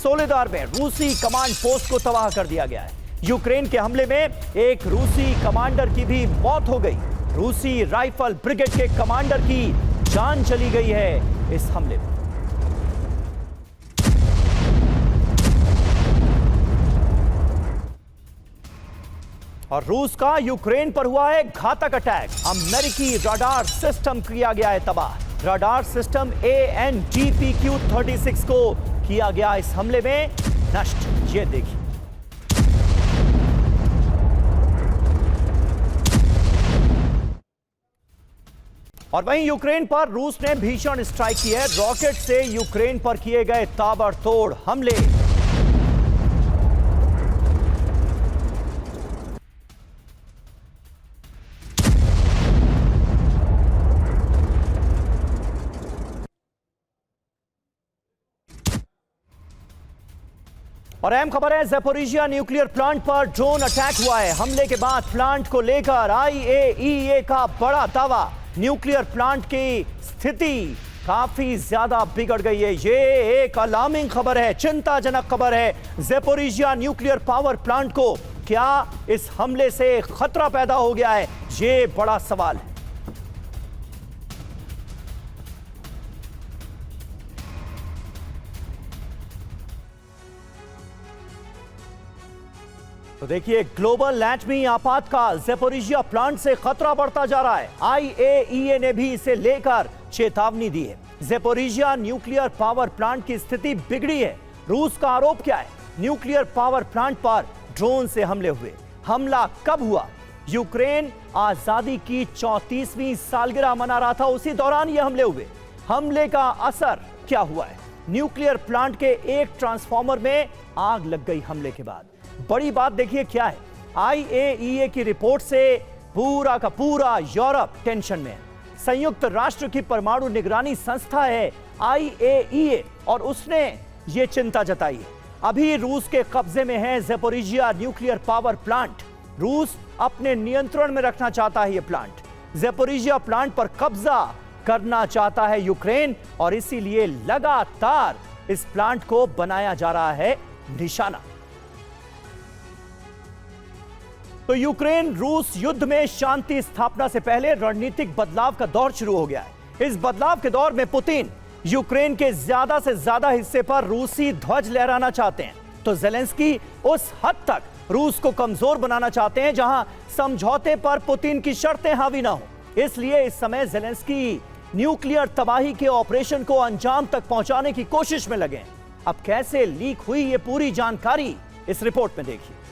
Soledar में रूसी command post को तबाह कर दिया गया है। यूक्रेन के हमले में एक रूसी कमांडर की भी मौत हो गई। रूसी राइफल ब्रिगेड के कमांडर की जान चली गई है इस हमले में। और रूस का यूक्रेन पर हुआ है घातक अटैक। अमेरिकी रडार सिस्टम किया गया है तबाह। रडार सिस्टम AN/GPQ-36 को किया गया इस हमले में नष्ट। ये देखिए, और वहीं यूक्रेन पर रूस ने भीषण स्ट्राइक की है। रॉकेट से यूक्रेन पर किए गए ताबड़तोड़ हमले। और अहम खबर है, ज़ैपोरिज़िया न्यूक्लियर प्लांट पर ड्रोन अटैक हुआ है। हमले के बाद प्लांट को लेकर IAEA का बड़ा दावा। न्यूक्लियर प्लांट की स्थिति काफी ज्यादा बिगड़ गई है। ये एक अलार्मिंग खबर है, चिंताजनक खबर है। ज़ैपोरिज़िया न्यूक्लियर पावर प्लांट को क्या इस हमले से खतरा पैदा हो गया है? ये बड़ा सवाल है। तो देखिए, ग्लोबल एटमी आपातकाल, ज़ैपोरिज़िया प्लांट से खतरा बढ़ता जा रहा है। IAEA ने भी इसे लेकर चेतावनी दी है। ज़ैपोरिज़िया न्यूक्लियर पावर प्लांट की स्थिति बिगड़ी है। रूस का आरोप क्या है? न्यूक्लियर पावर प्लांट पर ड्रोन से हमले हुए। हमला कब हुआ? यूक्रेन आजादी की 34वीं सालगिरह मना रहा था, उसी दौरान ये हमले हुए। हमले का असर क्या हुआ है? न्यूक्लियर प्लांट के एक ट्रांसफार्मर में आग लग गई हमले के बाद। बड़ी बात देखिए क्या है, IAEA की रिपोर्ट से पूरा का पूरा यूरोप टेंशन में है। संयुक्त राष्ट्र की परमाणु निगरानी संस्था है IAEA, और उसने ये चिंता जताई है। अभी रूस के कब्जे में है ज़ैपोरिज़िया न्यूक्लियर पावर प्लांट। रूस अपने नियंत्रण में रखना चाहता है ये प्लांट। ज़ैपोरिज़िया प्लांट पर कब्जा करना चाहता है यूक्रेन, और इसीलिए लगातार इस प्लांट को बनाया जा रहा है निशाना। तो यूक्रेन रूस युद्ध में शांति स्थापना से पहले रणनीतिक बदलाव का दौर शुरू हो गया है। इस बदलाव के दौर में पुतिन यूक्रेन के ज्यादा से ज्यादा हिस्से पर रूसी ध्वज लहराना चाहते हैं। तो ज़ेलेंस्की उस हद तक रूस को कमजोर बनाना चाहते हैं जहां समझौते पर पुतिन की शर्तें हावी ना हो। इसलिए इस समय ज़ेलेंस्की न्यूक्लियर तबाही के ऑपरेशन को अंजाम तक पहुंचाने की कोशिश में लगे। अब कैसे लीक हुई ये पूरी जानकारी इस रिपोर्ट में देखिए।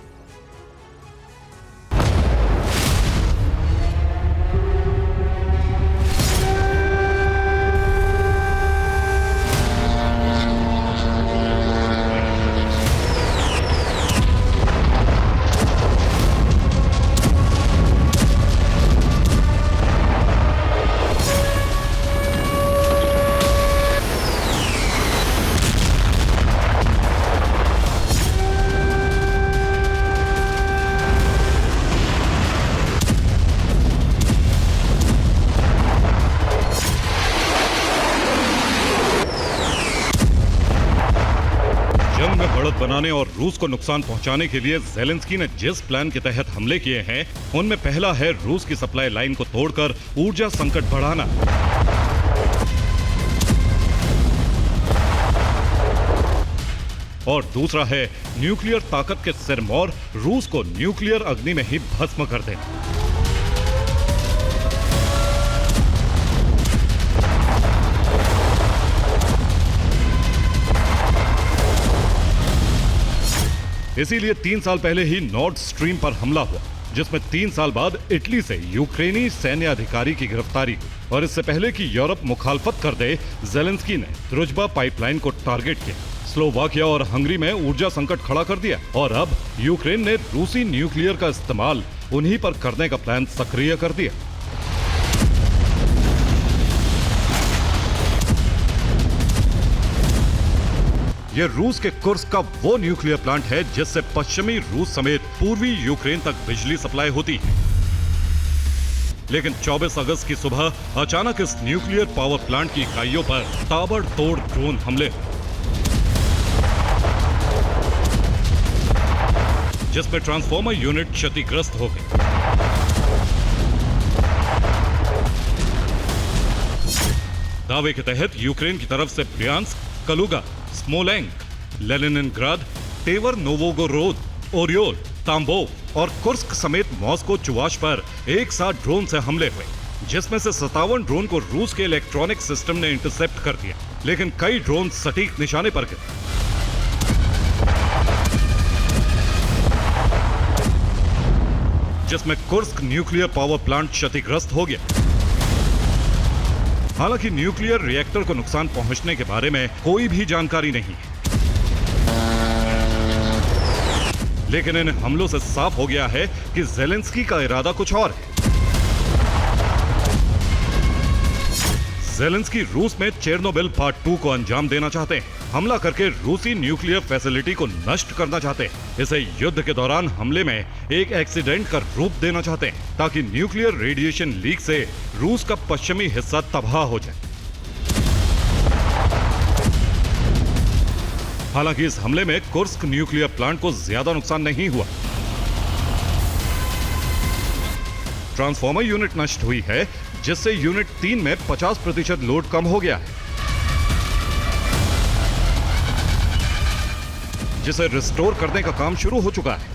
बनाने और रूस को नुकसान पहुंचाने के लिए ज़ेलेंस्की ने जिस प्लान के तहत हमले किए हैं, उनमें पहला है रूस की सप्लाई लाइन को तोड़कर ऊर्जा संकट बढ़ाना। और दूसरा है न्यूक्लियर ताकत के सिरमौर रूस को न्यूक्लियर अग्नि में ही भस्म कर देना। इसीलिए 3 साल पहले ही नॉर्ड स्ट्रीम पर हमला हुआ, जिसमें 3 साल बाद इटली से यूक्रेनी सैन्य अधिकारी की गिरफ्तारी हुई। और इससे पहले कि यूरोप मुखालफत कर दे, ज़ेलेंस्की ने द्रुजबा पाइपलाइन को टारगेट किया, स्लोवाकिया और हंगरी में ऊर्जा संकट खड़ा कर दिया, और अब यूक्रेन ने रूसी न्यूक्लियर का इस्तेमाल उन्हीं पर करने का प्लान सक्रिय कर दिया। यह रूस के कुर्स्क का वो न्यूक्लियर प्लांट है जिससे पश्चिमी रूस समेत पूर्वी यूक्रेन तक बिजली सप्लाई होती है। लेकिन 24 अगस्त की सुबह अचानक इस न्यूक्लियर पावर प्लांट की इकाइयों पर ताबड़तोड़ ड्रोन हमले। जिसमें ट्रांसफॉर्मर यूनिट क्षतिग्रस्त हो गई। दावे के तहत यूक्रेन की तरफ से ब्रियांस्क, कलुगा, स्मोलेंस्क, लेनिनग्राद, तेवर नोवोगोरोद, ओरियोल, ताम्बोव और कुर्स्क समेत मॉस्को चुवाश पर एक साथ ड्रोन से हमले हुए, जिसमें से 57 ड्रोन को रूस के इलेक्ट्रॉनिक सिस्टम ने इंटरसेप्ट कर दिया, लेकिन कई ड्रोन सटीक निशाने पर गिरे। जिसमें कुर्स्क न्यूक्लियर पावर प्लांट क्षतिग्रस्त हो गया। हालांकि न्यूक्लियर रिएक्टर को नुकसान पहुंचने के बारे में कोई भी जानकारी नहीं है, लेकिन इन हमलों से साफ हो गया है कि ज़ेलेंस्की का इरादा कुछ और है। ज़ेलेंस्की रूस में चेरनोबिल पार्ट 2 को अंजाम देना चाहते हैं, हमला करके रूसी न्यूक्लियर फैसिलिटी को नष्ट करना चाहते हैं। इसे युद्ध के दौरान हमले में एक एक्सीडेंट का रूप देना चाहते हैं, ताकि न्यूक्लियर रेडिएशन लीक से रूस का पश्चिमी हिस्सा तबाह हो जाए। हालांकि इस हमले में कुर्स्क न्यूक्लियर प्लांट को ज्यादा नुकसान नहीं हुआ। ट्रांसफॉर्मर यूनिट नष्ट हुई है, जिससे यूनिट 3 में 50% लोड कम हो गया है, जिसे रिस्टोर करने का काम शुरू हो चुका है।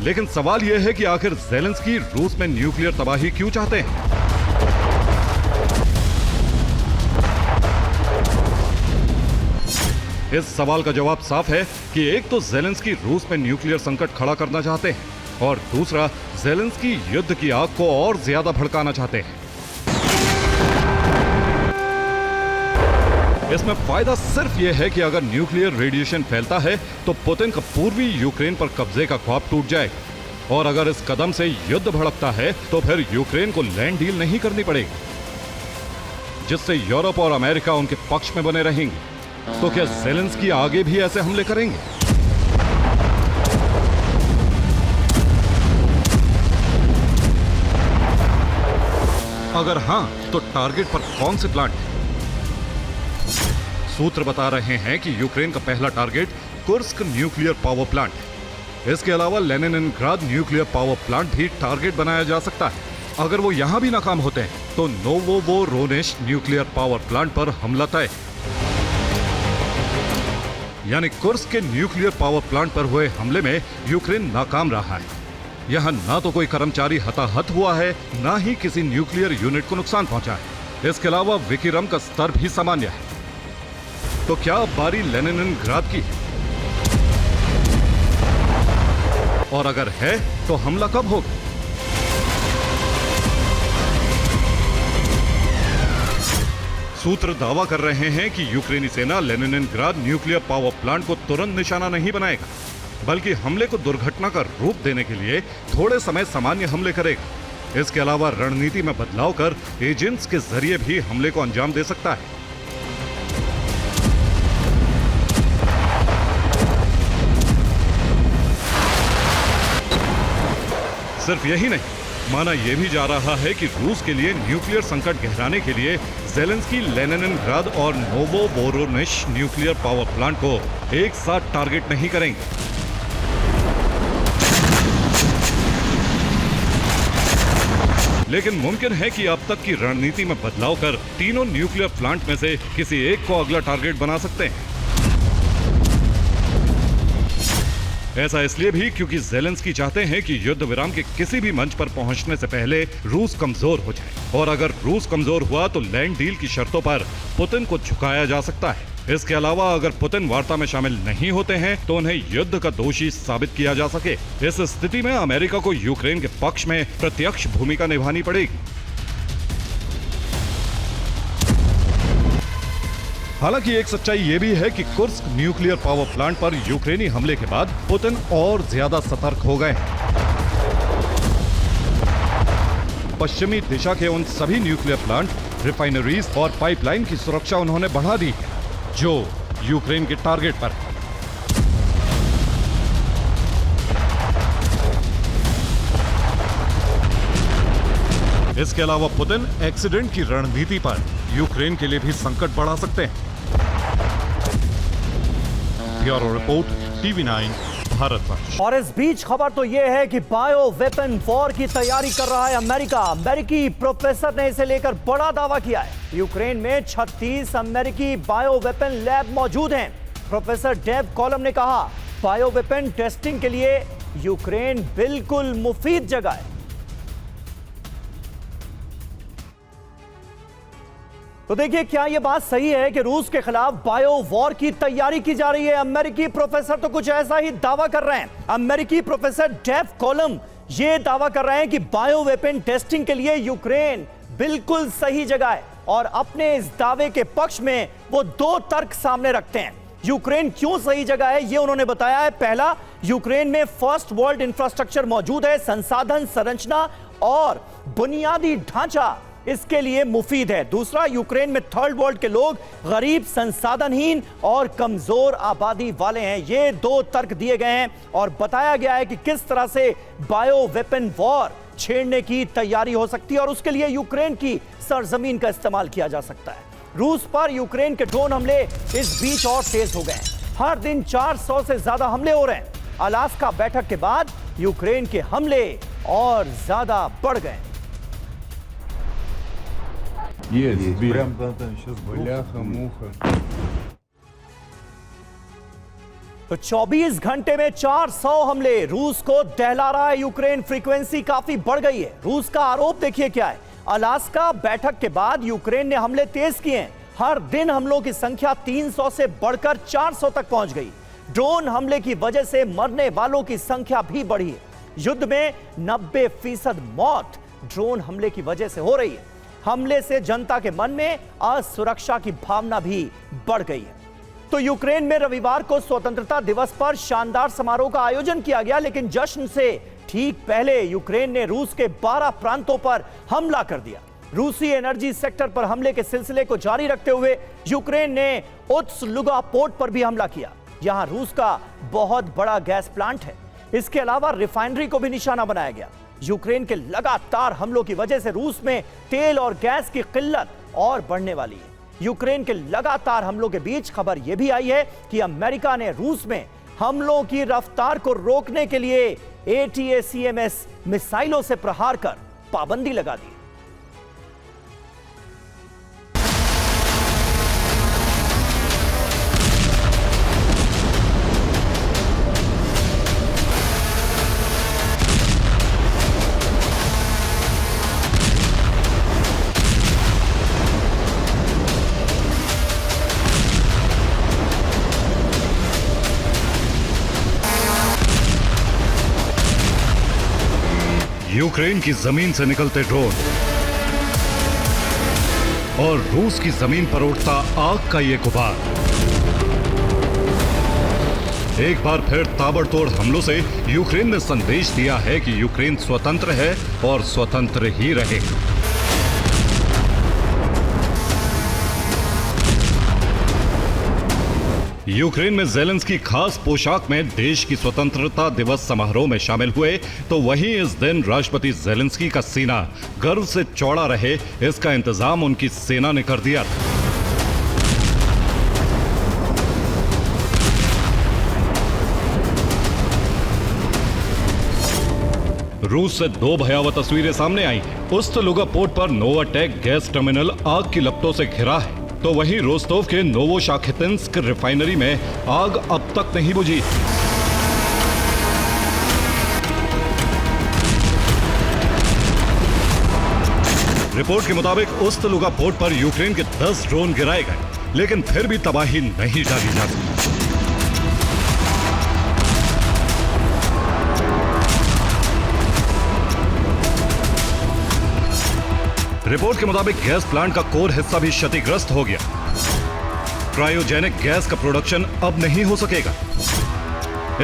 लेकिन सवाल यह है कि आखिर ज़ेलेंस्की रूस में न्यूक्लियर तबाही क्यों चाहते हैं? इस सवाल का जवाब साफ है कि एक तो ज़ेलेंस्की रूस में न्यूक्लियर संकट खड़ा करना चाहते हैं, और दूसरा ज़ेलेंस्की युद्ध की आग को और ज्यादा भड़काना चाहते हैं। इसमें फायदा सिर्फ यह है कि अगर न्यूक्लियर रेडिएशन फैलता है तो पुतिन का पूर्वी यूक्रेन पर कब्जे का ख्वाब टूट जाएगा, और अगर इस कदम से युद्ध भड़कता है तो फिर यूक्रेन को लैंड डील नहीं करनी पड़ेगी, जिससे यूरोप और अमेरिका उनके पक्ष में बने रहेंगे। तो क्या ज़ेलेंस्की आगे भी ऐसे हमले करेंगे? अगर हां, तो टारगेट पर कौन से प्लांट हैं? सूत्र बता रहे हैं कि यूक्रेन का पहला target Kursk nuclear power plant है। इसके अलावा लेनिनग्राद न्यूक्लियर पावर प्लांट भी टारगेट बनाया जा सकता है। अगर वो यहां भी नाकाम होते हैं तो नोवोवोरोनेश न्यूक्लियर पावर प्लांट पर हमला तय। यानी कुर्स्क के न्यूक्लियर पावर प्लांट पर हुए हमले में यूक्रेन नाकाम रहा है। यहां ना तो कोई कर्मचारी हताहत हुआ है, ना ही किसी न्यूक्लियर यूनिट को नुकसान पहुंचा है। इसके अलावा विकिरम का स्तर भी सामान्य है। तो क्या अब बारी लेनिनग्राद की है? और अगर है तो हमला कब होगा? सूत्र दावा कर रहे हैं कि यूक्रेनी सेना लेनिनग्राद न्यूक्लियर पावर प्लांट को तुरंत निशाना नहीं बनाएगा, बल्कि हमले को दुर्घटना का रूप देने के लिए थोड़े समय सामान्य हमले करेगा। इसके अलावा रणनीति में बदलाव कर एजेंट्स के जरिए भी हमले को अंजाम दे सकता है। सिर्फ यही नहीं, माना यह भी जा रहा है कि रूस के लिए न्यूक्लियर संकट गहराने के लिए ज़ेलेंस्की लेनिनग्राद और नोवोवोरोनेश न्यूक्लियर पावर प्लांट को एक साथ टारगेट नहीं करेंगे। लेकिन मुमकिन है कि अब तक की रणनीति में बदलाव कर तीनों न्यूक्लियर प्लांट में से किसी एक को अगला टारगेट बना सकते हैं। ऐसा इसलिए भी क्योंकि ज़ेलेंस्की चाहते हैं कि युद्ध विराम के किसी भी मंच पर पहुंचने से पहले रूस कमजोर हो जाए, और अगर रूस कमजोर हुआ तो लैंड डील की शर्तों पर पुतिन को झुकाया जा सकता है। इसके अलावा अगर पुतिन वार्ता में शामिल नहीं होते हैं तो उन्हें युद्ध का दोषी साबित किया जा सके। इस स्थिति में अमेरिका को यूक्रेन के पक्ष में प्रत्यक्ष भूमिका निभानी पड़ेगी। हालांकि एक सच्चाई यह भी है कि कुर्स्क न्यूक्लियर पावर प्लांट पर यूक्रेनी हमले के बाद पुतिन और ज्यादा सतर्क हो गए हैं। पश्चिमी दिशा के उन सभी न्यूक्लियर प्लांट, रिफाइनरीज और पाइपलाइन की सुरक्षा उन्होंने बढ़ा दी है जो यूक्रेन के टारगेट पर है। इसके अलावा पुतिन एक्सीडेंट की रणनीति पर यूक्रेन के लिए भी संकट बढ़ा सकते हैं। Bureau report, TV9। भारतवर्ष। और इस बीच खबर तो यह है कि बायो वेपन वॉर की तैयारी कर रहा है अमेरिका। अमेरिकी प्रोफेसर ने इसे लेकर बड़ा दावा किया है। यूक्रेन में 36 अमेरिकी बायो वेपन लैब मौजूद हैं। प्रोफेसर डेव कॉलम ने कहा, बायो वेपन टेस्टिंग के लिए यूक्रेन बिल्कुल मुफीद जगह है। तो देखिए, क्या यह बात सही है कि रूस के खिलाफ बायो वॉर की तैयारी की जा रही है? अमेरिकी प्रोफेसर तो कुछ ऐसा ही दावा कर रहे हैं। अमेरिकी प्रोफेसर डेव कॉलम यह दावा कर रहे हैं कि बायो वेपन टेस्टिंग के लिए यूक्रेन बिल्कुल सही जगह है। और अपने इस दावे के पक्ष में वो दो तर्क सामने रखते हैं। यूक्रेन क्यों सही जगह है, यह उन्होंने बताया है। पहला, यूक्रेन में फर्स्ट वर्ल्ड इंफ्रास्ट्रक्चर मौजूद है। संसाधन, संरचना और बुनियादी ढांचा इसके लिए मुफीद है। दूसरा, यूक्रेन में थर्ड वर्ल्ड के लोग गरीब, संसाधनहीन और कमजोर आबादी वाले हैं। ये दो तर्क दिए गए हैं और बताया गया है कि किस तरह से बायो वेपन वॉर छेड़ने की तैयारी हो सकती है और उसके लिए यूक्रेन की सरजमीन का इस्तेमाल किया जा सकता है। रूस पर यूक्रेन के ड्रोन हमले इस बीच और तेज हो गए हैं। हर दिन 400 से ज्यादा हमले हो रहे हैं। अलास्का बैठक के बाद यूक्रेन के हमले और ज्यादा बढ़ गए। Прям там сейчас бляха-муха. तो 24 घंटे में 400 हमले, रूस को दहला रहा है यूक्रेन। फ्रीक्वेंसी काफी बढ़ गई है। रूस का आरोप देखिए क्या है। अलास्का बैठक के बाद यूक्रेन ने हमले तेज किए हैं। हर दिन हमलों की संख्या 300 से बढ़कर 400 तक पहुंच गई। ड्रोन हमले की वजह से मरने वालों की संख्या भी बढ़ी है। युद्ध में 90% मौत ड्रोन हमले की वजह से हो रही है। हमले से जनता के मन में असुरक्षा की भावना भी बढ़ गई है। तो यूक्रेन में रविवार को स्वतंत्रता दिवस पर शानदार समारोह का आयोजन किया गया, लेकिन जश्न से ठीक पहले यूक्रेन ने रूस के 12 प्रांतों पर हमला कर दिया। रूसी एनर्जी सेक्टर पर हमले के सिलसिले को जारी रखते हुए यूक्रेन ने उत्सलुगा पोर्ट पर भी हमला किया। यहां रूस का बहुत बड़ा गैस प्लांट है। इसके अलावा रिफाइनरी को भी निशाना बनाया गया। यूक्रेन के लगातार हमलों की वजह से रूस में तेल और गैस की किल्लत और बढ़ने वाली है। यूक्रेन के लगातार हमलों के बीच खबर यह भी आई है कि अमेरिका ने रूस में हमलों की रफ्तार को रोकने के लिए ATACMS मिसाइलों से प्रहार कर पाबंदी लगा दी। यूक्रेन की जमीन से निकलते ड्रोन और रूस की जमीन पर उठता आग का ये गुबार। एक बार फिर ताबड़तोड़ हमलों से यूक्रेन ने संदेश दिया है कि यूक्रेन स्वतंत्र है और स्वतंत्र ही रहेगा। यूक्रेन में ज़ेलेंस्की खास पोशाक में देश की स्वतंत्रता दिवस समारोह में शामिल हुए, तो वहीं इस दिन राष्ट्रपति ज़ेलेंस्की का सीना गर्व से चौड़ा रहे, इसका इंतजाम उनकी सेना ने कर दिया था। रूस से दो भयावह तस्वीरें सामने आई हैं। उस्तलुगा पोर्ट पर नोवाटेक गैस टर्मिनल आग की लपटों से घिरा है, तो वहीं रोस्टोव के नोवोशाखेतिन्स्क रिफाइनरी में आग अब तक नहीं बुझी। रिपोर्ट के मुताबिक उस्तलुगा पोर्ट पर यूक्रेन के 10 ड्रोन गिराए गए, लेकिन फिर भी तबाही नहीं डाली जा सकी। रिपोर्ट के मुताबिक गैस प्लांट का कोर हिस्सा भी क्षतिग्रस्त हो गया। क्रायोजेनिक गैस का प्रोडक्शन अब नहीं हो सकेगा।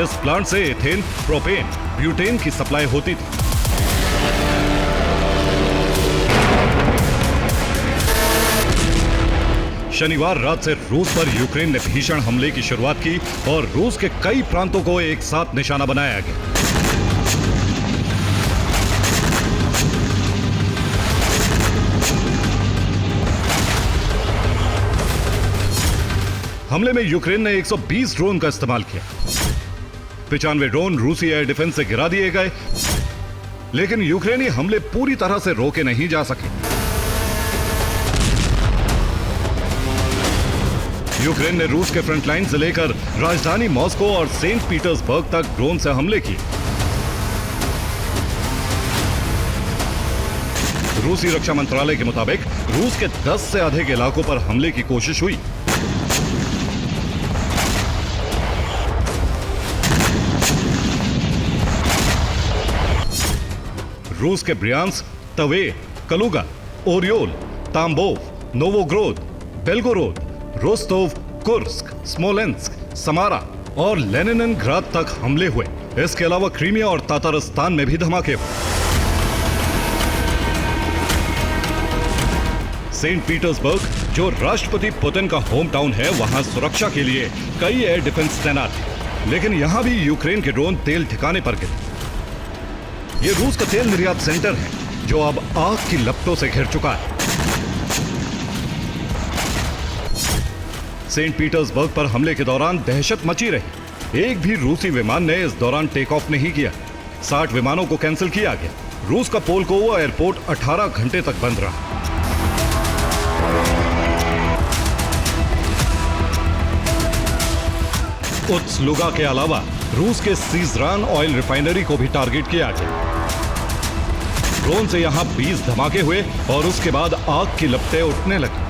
इस प्लांट से एथेन, प्रोपेन, ब्यूटेन की सप्लाई होती थी। शनिवार रात से रूस पर यूक्रेन ने भीषण हमले की शुरुआत की और रूस के कई प्रांतों को एक साथ निशाना बनाया गया। हमले में यूक्रेन ने 120 ड्रोन का इस्तेमाल किया। 95 ड्रोन रूसी एयर डिफेंस से गिरा दिए गए, लेकिन यूक्रेनी हमले पूरी तरह से रोके नहीं जा सके। यूक्रेन ने रूस के फ्रंटलाइन से लेकर राजधानी मॉस्को और सेंट पीटर्सबर्ग तक ड्रोन से हमले किए। रूसी रक्षा मंत्रालय के मुताबिक रूस के 10 से अधिक इलाकों पर हमले की कोशिश हुई। रूस के Bryansk, Tver, Kaluga, Oryol, Tambov, Novgorod, Belgorod, Rostov, Kursk, Smolensk, Samara और लेनिनग्राद तक हमले हुए। इसके अलावा क्रीमिया और तातारिस्तान में भी धमाके हुए। सेंट पीटर्सबर्ग, जो राष्ट्रपति पुतिन का होम टाउन है, वहां सुरक्षा के लिए कई एयर डिफेंस तैनात थे, लेकिन यहां भी यूक्रेन के ड्रोन तेल ठिकाने पर गिरे। ये रूस का तेल निर्यात सेंटर है, जो अब आग की लपटों से घिर चुका है। सेंट पीटर्सबर्ग पर हमले के दौरान दहशत मची रही। एक भी रूसी विमान ने इस दौरान टेक ऑफ नहीं किया। 60 विमानों को कैंसिल किया गया। रूस का पोलकोवो एयरपोर्ट 18 घंटे तक बंद रहा। उत्सलुगा के अलावा रूस के सीजरान ऑयल रिफाइनरी को भी टारगेट किया गया। ड्रोन से यहां 20 धमाके हुए और उसके बाद आग की लपटें उठने लगी।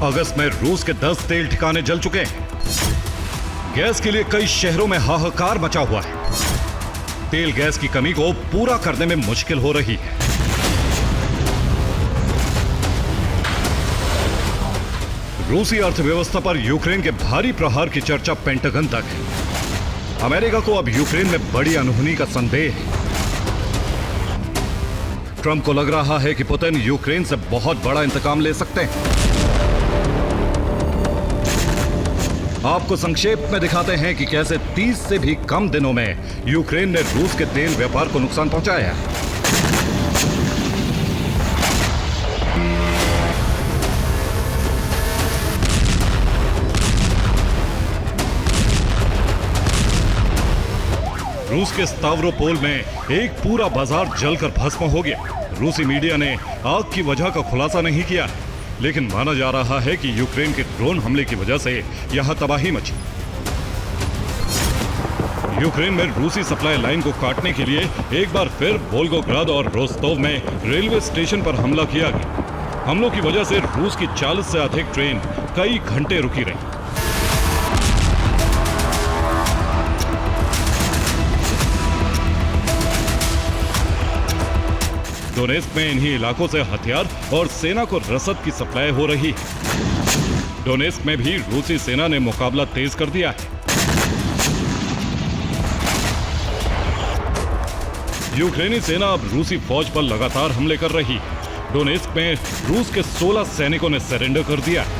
अगस्त में रूस के 10 तेल ठिकाने जल चुके हैं। गैस के लिए कई शहरों में हाहाकार मचा हुआ है। तेल गैस की कमी को पूरा करने में मुश्किल हो रही है। रूसी अर्थव्यवस्था पर यूक्रेन के भारी प्रहार की चर्चा पेंटागन तक है। अमेरिका को अब यूक्रेन में बड़ी अनहोनी का संदेह है। ट्रंप को लग रहा है कि पुतिन यूक्रेन से बहुत बड़ा इंतकाम ले सकते हैं। आपको संक्षेप में दिखाते हैं कि कैसे 30 से भी कम दिनों में यूक्रेन ने रूस के तेल व्यापार को नुकसान पहुंचाया है। रूस के स्तावरोपोल में एक पूरा बाजार जलकर भस्म हो गया। रूसी मीडिया ने आग की वजह का खुलासा नहीं किया है, लेकिन माना जा रहा है कि यूक्रेन के ड्रोन हमले की वजह से यहां तबाही मची। यूक्रेन में रूसी सप्लाई लाइन को काटने के लिए एक बार फिर वोल्गोग्राद और रोस्तोव में रेलवे स्टेशन पर हमला किया गया। हमलों की वजह से रूस की 40 से अधिक ट्रेन कई घंटे रुकी रही। डोनेस्क में इन्हीं इलाकों से हथियार और सेना को रसद की सप्लाई हो रही है। डोनेस्क में भी रूसी सेना ने मुकाबला तेज कर दिया है। यूक्रेनी सेना अब रूसी फौज पर लगातार हमले कर रही है। डोनेस्क में रूस के 16 सैनिकों ने सरेंडर कर दिया है।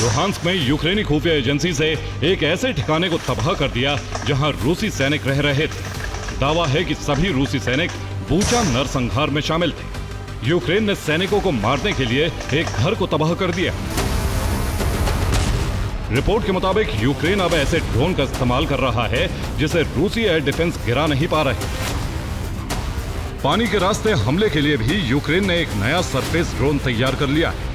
लुहांस्क में यूक्रेनी खुफिया एजेंसी से एक ऐसे ठिकाने को तबाह कर दिया जहां रूसी सैनिक रह रहे थे। दावा है कि सभी रूसी सैनिक बूचा नरसंहार में शामिल थे। यूक्रेन ने सैनिकों को मारने के लिए एक घर को तबाह कर दिया। रिपोर्ट के मुताबिक यूक्रेन अब ऐसे ड्रोन का इस्तेमाल कर रहा है जिसे रूसी एयर डिफेंस गिरा नहीं पा रहे। पानी के रास्ते हमले के लिए भी यूक्रेन ने एक नया सरफेस ड्रोन तैयार कर लिया है।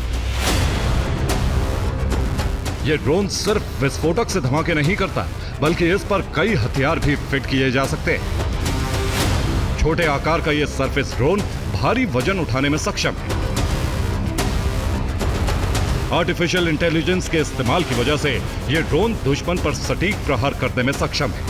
यह ड्रोन सिर्फ विस्फोटक से धमाके नहीं करता, बल्कि इस पर कई हथियार भी फिट किए जा सकते हैं। छोटे आकार का यह सरफेस ड्रोन भारी वजन उठाने में सक्षम है। आर्टिफिशियल इंटेलिजेंस के इस्तेमाल की वजह से यह ड्रोन दुश्मन पर सटीक प्रहार करने में सक्षम है।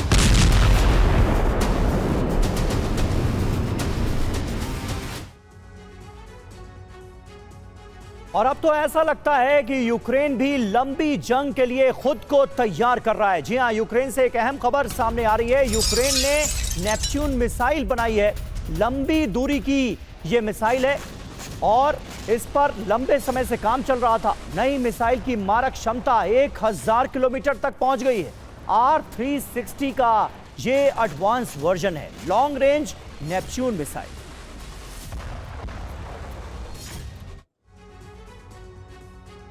और अब तो ऐसा लगता है कि यूक्रेन भी लंबी जंग के लिए खुद को तैयार कर रहा है। जी हां, यूक्रेन से एक अहम खबर सामने आ रही है। यूक्रेन ने नेपच्यून मिसाइल बनाई है। लंबी दूरी की यह मिसाइल है और इस पर लंबे समय से काम चल रहा था। नई मिसाइल की मारक क्षमता 1000 किलोमीटर तक पहुंच गई है। R360 का यह एडवांस वर्जन है, लॉन्ग रेंज नेपच्यून मिसाइल।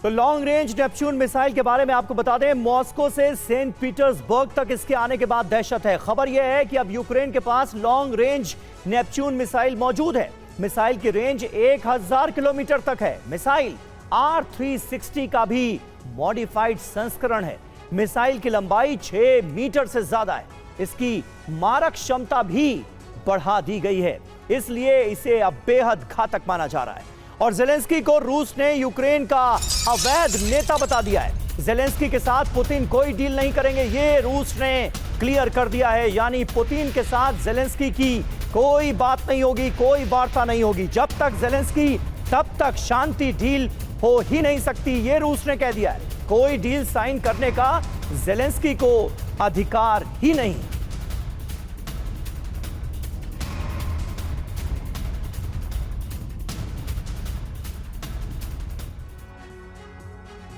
तो लॉन्ग रेंज नेपच्यून मिसाइल के बारे में आपको बता दें, मॉस्को से सेंट पीटर्सबर्ग तक इसके आने के बाद दहशत है। खबर यह है कि अब यूक्रेन के पास लॉन्ग रेंज नेपच्यून मिसाइल मौजूद है। मिसाइल की रेंज 1000 किलोमीटर तक है। मिसाइल R360 का भी मॉडिफाइड संस्करण है। मिसाइल की लंबाई 6 मीटर से ज्यादा है। इसकी मारक क्षमता भी बढ़ा दी गई है, इसलिए इसे अब बेहद घातक माना जा रहा है। और जेलेंस्की को रूस ने यूक्रेन का अवैध नेता बता दिया है। जेलेंस्की के साथ पुतिन कोई डील नहीं करेंगे, ये रूस ने क्लियर कर दिया है। यानी पुतिन के साथ जेलेंस्की की कोई बात नहीं होगी, कोई वार्ता नहीं होगी। जब तक जेलेंस्की तब तक शांति डील हो ही नहीं सकती, ये रूस ने कह दिया है। कोई डील साइन करने का जेलेंस्की को अधिकार ही नहीं।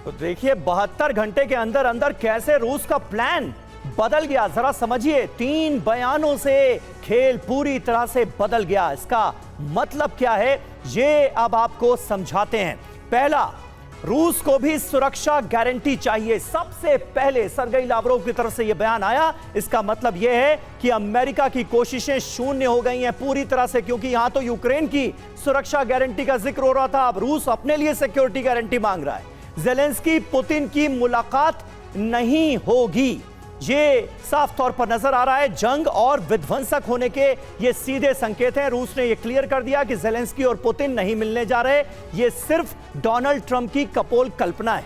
तो देखिए 72 घंटे के अंदर अंदर कैसे रूस का प्लान बदल गया, जरा समझिए। 3 बयानों से खेल पूरी तरह से बदल गया। इसका मतलब क्या है, ये अब आपको समझाते हैं। पहला, रूस को भी सुरक्षा गारंटी चाहिए। सबसे पहले सर्गेई लावरोव की तरफ से यह बयान आया। इसका मतलब यह है कि अमेरिका की कोशिशें शून्य हो गई हैं पूरी तरह से, क्योंकि यहां तो यूक्रेन की सुरक्षा गारंटी का जिक्र हो रहा था, अब रूस अपने लिए सिक्योरिटी गारंटी मांग रहा है। जेलेंस्की पुतिन की मुलाकात नहीं होगी, ये साफ तौर पर नजर आ रहा है। जंग और विध्वंसक होने के ये सीधे संकेत हैं। रूस ने ये क्लियर कर दिया कि जेलेंस्की और पुतिन नहीं मिलने जा रहे, ये सिर्फ डोनाल्ड ट्रंप की कपोल कल्पना है।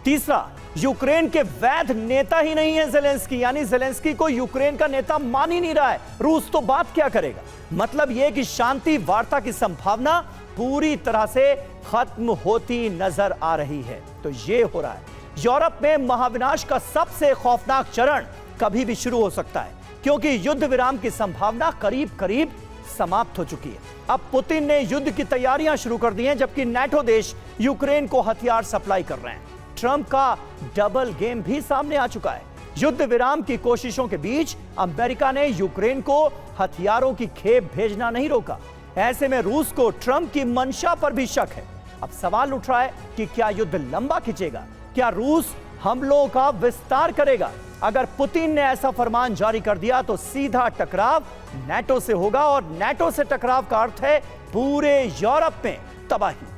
तीसरा, यूक्रेन के वैध नेता ही नहीं है जेलेंस्की, यानी जेलेंस्की को यूक्रेन का नेता मान ही नहीं रहा है। रूस तो बात क्या करेगा। मतलब यह कि शांति वार्ता की संभावना पूरी तरह से खत्म होती नजर आ रही है। तो यह हो रहा है, यूरोप में महाविनाश का सबसे खौफनाक चरण कभी भी शुरू हो सकता है, क्योंकि युद्ध विराम की संभावना करीब करीब समाप्त हो चुकी है। अब पुतिन ने युद्ध की तैयारियां शुरू कर दी हैं, जबकि नाटो देश यूक्रेन को हथियार सप्लाई कर रहे हैं। ट्रंप का डबल गेम भी सामने आ चुका है। युद्ध विराम की कोशिशों के बीच अमेरिका ने यूक्रेन को हथियारों की खेप भेजना नहीं रोका। ऐसे में रूस को ट्रंप की मंशा पर भी शक है। अब सवाल उठ रहा है कि क्या युद्ध लंबा खिंचेगा, क्या रूस हमलों का विस्तार करेगा। अगर पुतिन ने ऐसा फरमान जारी कर दिया तो सीधा टकराव नाटो से होगा, और नाटो से टकराव का अर्थ है पूरे यूरोप में तबाही।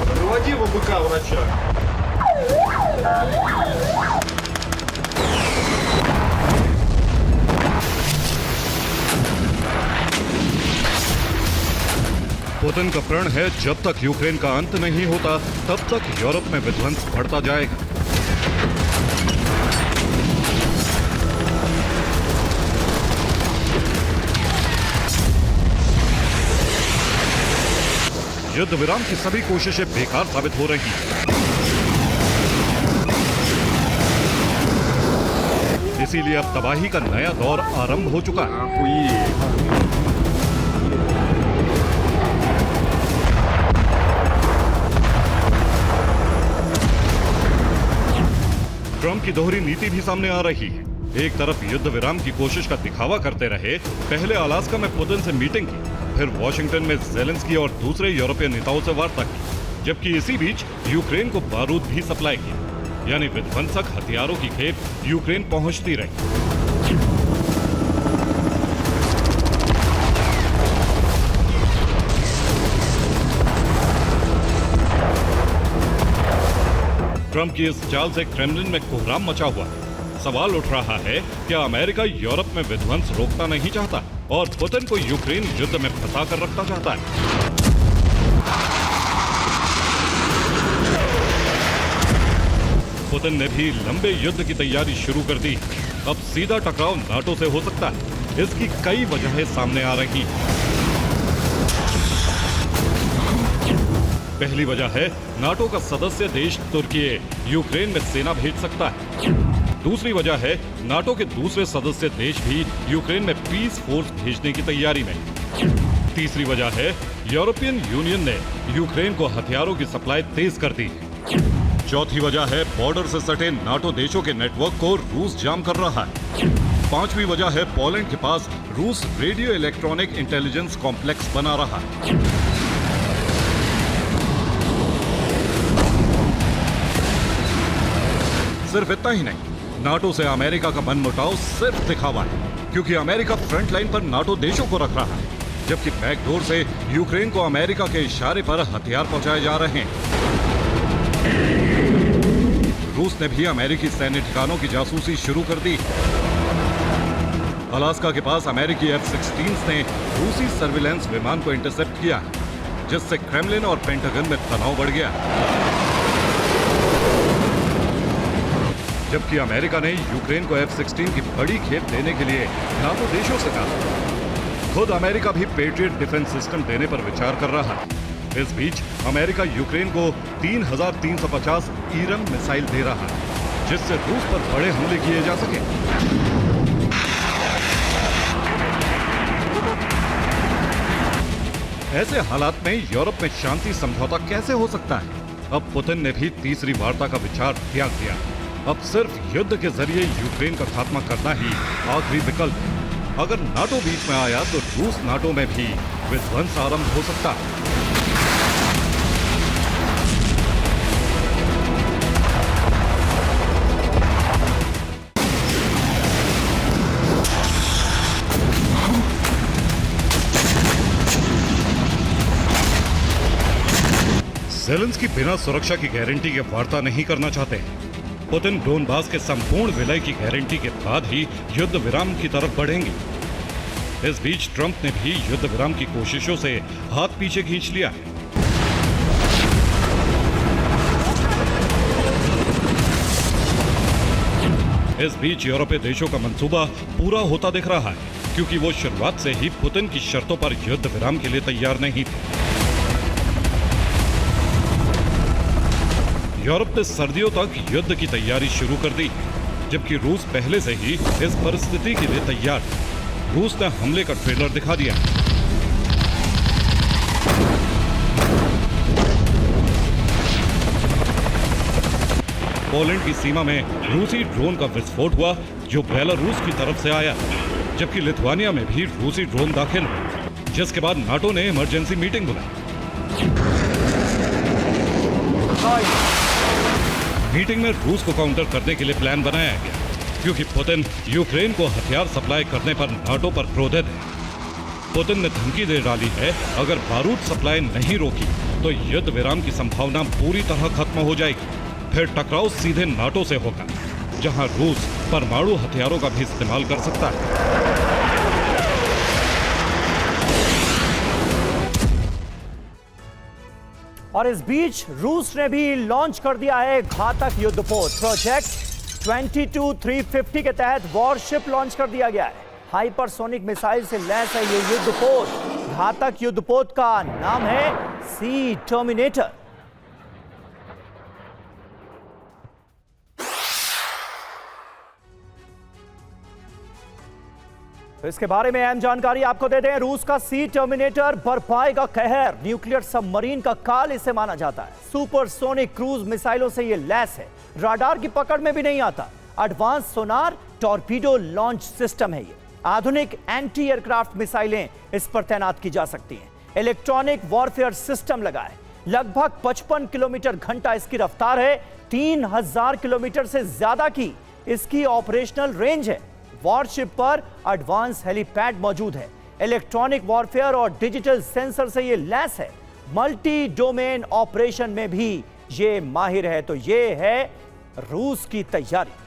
Приводи его быка врача. पुतिन का प्रण है, जब तक यूक्रेन का अंत नहीं होता तब तक यूरोप में विध्वंस बढ़ता जाएगा। युद्ध विराम की सभी कोशिशें बेकार साबित हो रही हैं। इसीलिए अब तबाही का नया दौर आरंभ हो चुका है। ट्रंप की दोहरी नीति भी सामने आ रही है। एक तरफ युद्ध विराम की कोशिश का दिखावा करते रहे, पहले अलास्का में पुतिन से मीटिंग की, फिर वॉशिंगटन में जेलेंस्की और दूसरे यूरोपीय नेताओं से वार्ता की, जबकि इसी बीच यूक्रेन को बारूद भी सप्लाई किया, यानी विध्वंसक हथियारों की खेप यूक्रेन पहुंचती रही। ट्रंप की इस चाल से क्रेमलिन में कोहराम मचा हुआ है। सवाल उठ रहा है, क्या अमेरिका यूरोप में विध्वंस रोकना नहीं चाहता और पुतिन को यूक्रेन युद्ध में फंसा कर रखना चाहता है? पुतिन ने भी लंबे युद्ध की तैयारी शुरू कर दी। अब सीधा टकराव नाटो से हो सकता है। इसकी कई वजहें सामने आ रही हैं। पहली वजह है, नाटो का सदस्य देश तुर्की यूक्रेन में सेना भेज सकता है। दूसरी वजह है, नाटो के दूसरे सदस्य देश भी यूक्रेन में पीस फोर्स भेजने की तैयारी में। तीसरी वजह है, यूरोपियन यूनियन ने यूक्रेन को हथियारों की सप्लाई तेज कर दी है। चौथी वजह है बॉर्डर से सटे नाटो देशों के नेटवर्क को रूस जाम कर रहा है। पांचवी वजह है पोलैंड के पास रूस रेडियो इलेक्ट्रॉनिक इंटेलिजेंस कॉम्प्लेक्स बना रहा है। सिर्फ इतना ही नहीं, नाटो से अमेरिका का मनमुटाव सिर्फ दिखावा है, क्योंकि अमेरिका फ्रंट लाइन पर नाटो देशों को रख रहा है, जबकि बैकडोर से यूक्रेन को अमेरिका के इशारे पर हथियार पहुंचाए जा रहे हैं। रूस ने भी अमेरिकी सैन्य ठिकानों की जासूसी शुरू कर दी। अलास्का के पास अमेरिकी F-16 ने रूसी सर्विलांस विमान को इंटरसेप्ट किया, जिससे क्रेमलिन और पेंटागन में तनाव बढ़ गया। जबकि अमेरिका ने यूक्रेन को F-16 की बड़ी खेप देने के लिए नाटो देशों से कहा। खुद अमेरिका भी पेट्रियट डिफेंस सिस्टम देने पर विचार कर रहा है। इस बीच अमेरिका यूक्रेन को 3,350 ईरन मिसाइल दे रहा है, जिससे रूस पर बड़े हमले किए जा सके। ऐसे हालात में यूरोप में शांति समझौता कैसे हो सकता है? अब पुतिन ने भी तीसरी वार्ता का विचार त्याग दिया। अब सिर्फ युद्ध के जरिए यूक्रेन का खात्मा करना ही आखिरी विकल्प है। अगर नाटो बीच में आया तो रूस नाटो में भी विध्वंस आरंभ हो सकता है। ज़ेलेंस्की बिना सुरक्षा की गारंटी के वार्ता नहीं करना चाहते हैं। पुतिन डोनबास के संपूर्ण विलय की गारंटी के बाद ही युद्ध विराम की तरफ बढ़ेंगे। इस बीच ट्रंप ने भी युद्ध विराम की कोशिशों से हाथ पीछे खींच लिया है। इस बीच यूरोपीय देशों का मंसूबा पूरा होता दिख रहा है, क्योंकि वो शुरुआत से ही पुतिन की शर्तों पर युद्ध विराम के लिए तैयार नहीं थे। यूरोप ने सर्दियों तक युद्ध की तैयारी शुरू कर दी, जबकि रूस पहले से ही इस परिस्थिति के लिए तैयार है। रूस ने हमले का ट्रेलर दिखा दिया। पोलैंड की सीमा में रूसी ड्रोन का विस्फोट हुआ, जो बेलारूस की तरफ से आया, जबकि लिथुआनिया में भी रूसी ड्रोन दाखिल हुए, जिसके बाद नाटो ने इमरजेंसी मीटिंग बुलाई। मीटिंग में रूस को काउंटर करने के लिए प्लान बनाया गया, क्योंकि पुतिन यूक्रेन को हथियार सप्लाई करने पर नाटो पर क्रोधित है। पुतिन ने धमकी दे डाली है, अगर बारूद सप्लाई नहीं रोकी तो युद्ध विराम की संभावना पूरी तरह खत्म हो जाएगी। फिर टकराव सीधे नाटो से होगा, जहां रूस परमाणु हथियारों का भी इस्तेमाल कर सकता है। और इस बीच रूस ने भी लॉन्च कर दिया है घातक युद्धपोत। प्रोजेक्ट 22350 के तहत वॉरशिप लॉन्च कर दिया गया है। हाइपरसोनिक मिसाइल से लैस है ये युद्धपोत। घातक युद्धपोत का नाम है सी टर्मिनेटर। तो इसके बारे में अहम जानकारी आपको दे दें। रूस का सी टर्मिनेटर बरपाएगा कहर। न्यूक्लियर सबमरीन का काल इसे माना जाता है। सुपरसोनिक क्रूज मिसाइलों से यह लैस है, राडार की पकड़ में भी नहीं आता। एडवांस सोनार टॉर्पीडो लॉन्च सिस्टम है ये। आधुनिक एंटी एयरक्राफ्ट मिसाइलें इस पर तैनात की जा सकती हैं। इलेक्ट्रॉनिक वॉरफेयर सिस्टम लगा है। लगभग 55 किलोमीटर घंटा इसकी रफ्तार है। 3000 किलोमीटर से ज्यादा की इसकी ऑपरेशनल रेंज है। वॉरशिप पर एडवांस हेलीपैड मौजूद है। इलेक्ट्रॉनिक वॉरफेयर और डिजिटल सेंसर से यह लैस है। मल्टी डोमेन ऑपरेशन में भी ये माहिर है। तो ये है रूस की तैयारी।